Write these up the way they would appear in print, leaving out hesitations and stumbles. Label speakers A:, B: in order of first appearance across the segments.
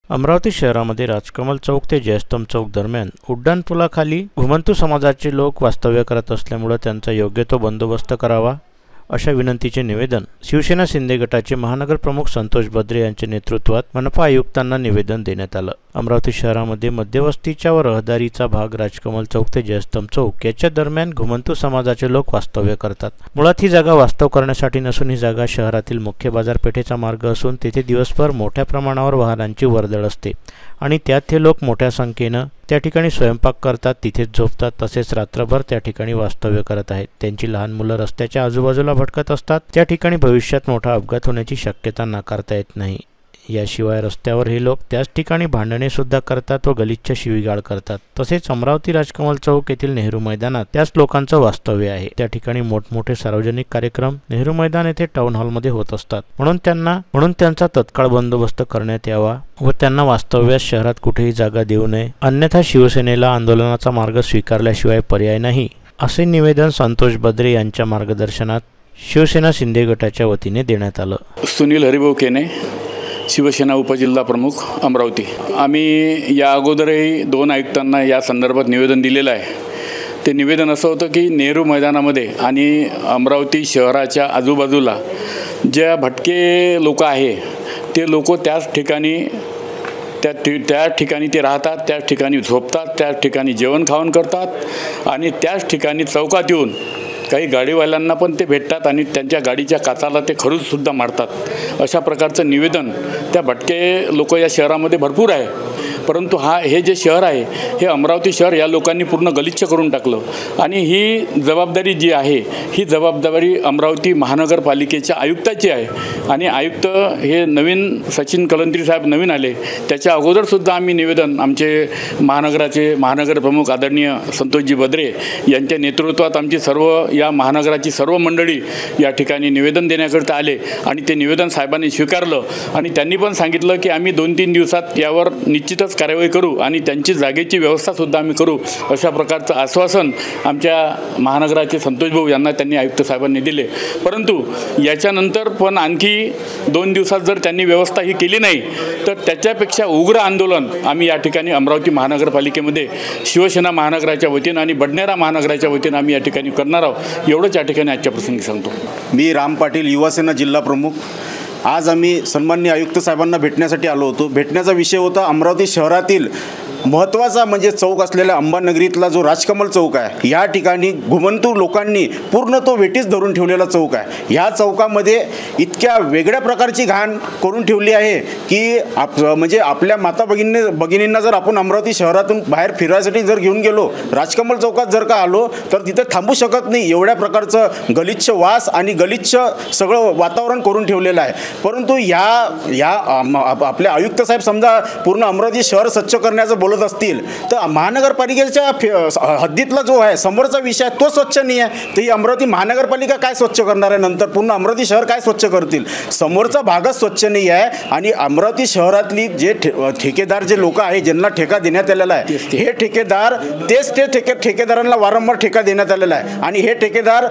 A: अमरावती शहरामध्ये राजकमल चौक ते जयस्तंभ चौक दरम्यान उड्डाणपुलाखाली घुमंतू समाजाचे लोक वास्तव्य करत असल्यामुळे त्यांचा योग्य तो बंदोबस्त करावा अशा विनंतीचे निवेदन शिवसेना शिंदे गटाचे महानगर प्रमुख संतोष बद्रे यांच्या नेतृत्वात मनपा आयुक्तांना निवेदन देण्यात आलं। अमरावती शहरामध्ये मध्यवस्तीच्या व रहदारीचा भाग राजकमल चौक ते जयस्तंभ चौक याच्या दरम्यान घुमंतू समाजाचे लोक वास्तव्य करतात। मुळात ही जागा वास्तव करण्यासाठी नसून ही जागा शहरातील मुख्य बाजारपेठेचा मार्ग असून तेथे दिवसभर मोठ्या प्रमाणावर वाहनांची वर्दळ असते आणि त्यात हे लोक मोठ्या संख्येने त्या ठिकाणी स्वयंपाक करतात, तिथेच झोपतात, तसेच रात्रभर त्या ठिकाणी वास्तव्य करत आहेत। त्यांची लहान मुलं रस्त्याच्या आजूबाजूला भटकत असतात। त्या ठिकाणी भविष्यात मोठा अपघात होण्याची शक्यता नाकारता येत नाही। याशिवाय रस्त्यावर हे लोक त्याच ठिकाणी भांडणे सुद्धा करतात व गलिच्छ शिवीगाळ करतात। तसेच अमरावती राजकमल चौक येथील नेहरू मैदानात त्याच लोकांचं वास्तव्य आहे। त्या ठिकाणी मोठमोठे सार्वजनिक कार्यक्रम नेहरू मैदान येथे टाउन हॉलमध्ये होत असतात। म्हणून त्यांचा तत्काळ बंदोबस्त करण्यात यावा व त्यांना वास्तव्यास शहरात कुठेही जागा देऊ नये, अन्यथा शिवसेनेला आंदोलनाचा मार्ग स्वीकारल्याशिवाय पर्याय नाही, असे निवेदन संतोष बद्रे यांच्या मार्गदर्शनात शिवसेना शिंदे गटाच्या वतीने देण्यात आलं।
B: सुनील हरिभाऊ केने, शिवसेना उपजिल्हा प्रमुख अमरावती। आम्ही या अगोदरही 2 आयुक्तांना या संदर्भात निवेदन दिलेलं आहे। ते निवेदन असं होतं की नेहरू मैदानामध्ये आणि अमरावती शहराच्या आजूबाजूला ज्या भटके लोक आहे ते लोक त्याच ठिकाणी त्या ठिकाणी ते राहतात, त्याच ठिकाणी झोपतात, त्याच ठिकाणी जेवण खावण करतात आणि त्याच ठिकाणी चौकात येऊन काही गाडीवाल्यांना पण ते भेटतात आणि त्यांच्या गाडीच्या काचाला ते खडूसुद्धा मारतात। अशा प्रकारचं निवेदन त्या भटके लोक या शहरामध्ये भरपूर आहे। परंतु हे जे शहर आहे हे अमरावती शहर या लोकांनी पूर्ण गलिच्छ करून टाकलं आणि ही जबाबदारी जी आहे ही जबाबदारी अमरावती महानगरपालिकेच्या आयुक्ताची आहे। आणि आयुक्त हे नवीन सचिन कलंत्री साहेब नवीन आले, त्याच्या अगोदरसुद्धा आम्ही निवेदन आमचे महानगर प्रमुख आदरणीय संतोषजी बद्रे यांच्या नेतृत्वात आमची या महानगराची सर्व मंडळी या ठिकाणी निवेदन देण्याकरता आले आणि ते निवेदन साहेबांनी स्वीकारलं आणि त्यांनी पण सांगितलं की आम्ही 2-3 दिवसात यावर निश्चितच कार्यवाही करू आणि त्यांची जागेची व्यवस्थासुद्धा आम्ही करू, अशा प्रकारचं आश्वासन आमच्या महानगराचे संतोष भाऊ यांना त्यांनी आयुक्त साहेबांनी दिले। परंतु याच्यानंतर पण आणखी 2 दिवसात जर त्यांनी व्यवस्था ही केली नाही तर त्याच्यापेक्षा उग्र आंदोलन आम्ही या ठिकाणी अमरावती महानगरपालिकेमध्ये शिवसेना महानगराच्या वतीनं आणि बडनेरा महानगराच्या वतीनं आम्ही या ठिकाणी करणार आहोत, एवढंच या ठिकाणी आजच्या प्रसंगी सांगतो।
C: मी राम पाटील, युवासेना जिल्हा प्रमुख। आज आम्ही सन्माननीय आयुक्त साहेबांना भेटण्यासाठी आलो होतो। भेटण्याचा विषय होता अमरावती शहरातील महत्त्वाचा म्हणजे चौक असलेला अंबानगरीतला जो राजकमल चौक आहे, या ठिकाणी घुमंतू लोकांनी पूर्ण तो वेटीस धरून ठेवलेला चौक आहे। या चौकामध्ये इतक्या वेगळ्या प्रकारची घाण करून ठेवली आहे की म्हणजे आपल्या माता भगिनींना जर आपण अमरावती शहरातून बाहेर फिरायसाठी जर घेऊन गेलो, राजकमल चौकात जर का आलो तर तिथे थांबू शकत नाही, एवढ्या प्रकारचं गलिच्छ वास आणि गलिच्छ सगळं वातावरण करून ठेवलेलं आहे। परंतु आपले आयुक्त साहेब समजा पूर्ण अमरावती शहर स्वच्छ करण्याचं बोलत असतील तर महानगरपालिकेच्या हद्दीतला जो आहे समोरचा विषय तो स्वच्छ नाही आहे, तर ही अमरावती महानगरपालिका काय स्वच्छ करणार आहे? नंतर पूर्ण अमरावती शहर काय स्वच्छ करतील? समोरचा भागच स्वच्छ नाही आहे। आणि अमरावती शहरातली जे ठेकेदार जे लोक आहे ज्यांना ठेका देण्यात आलेला आहे, हे ठेकेदार ठेकेदारांना वारंवार ठेका देण्यात आलेला आहे आणि हे ठेकेदार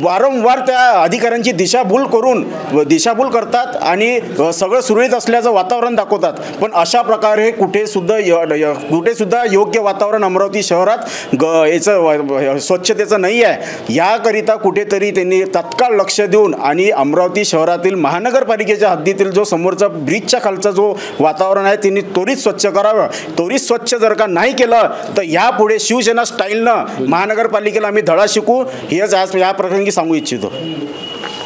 C: वारंवार त्या अधिकाऱ्यांची दिशाभूल करतात आणि सगळं सुरळीत असल्याचं वातावरण दाखवतात। पण अशा प्रकारे कुठे सुद्धा योग्य वातावरण अमरावती शहरात याचं स्वच्छतेचं नाही आहे। याकरिता कुठेतरी त्यांनी तत्काळ लक्ष देऊन आणि अमरावती शहरातील महानगरपालिकेच्या हद्दीतील जो समोरचा ब्रिजच्या खालचा जो वातावरण आहे त्यांनी त्वरित स्वच्छ करावं। त्वरित स्वच्छ जर का नाही केलं तर यापुढे शिवसेना स्टाईलनं महानगरपालिकेला आम्ही धडा शिकू, हेच आज या प्रसंगी सांगू इच्छितो।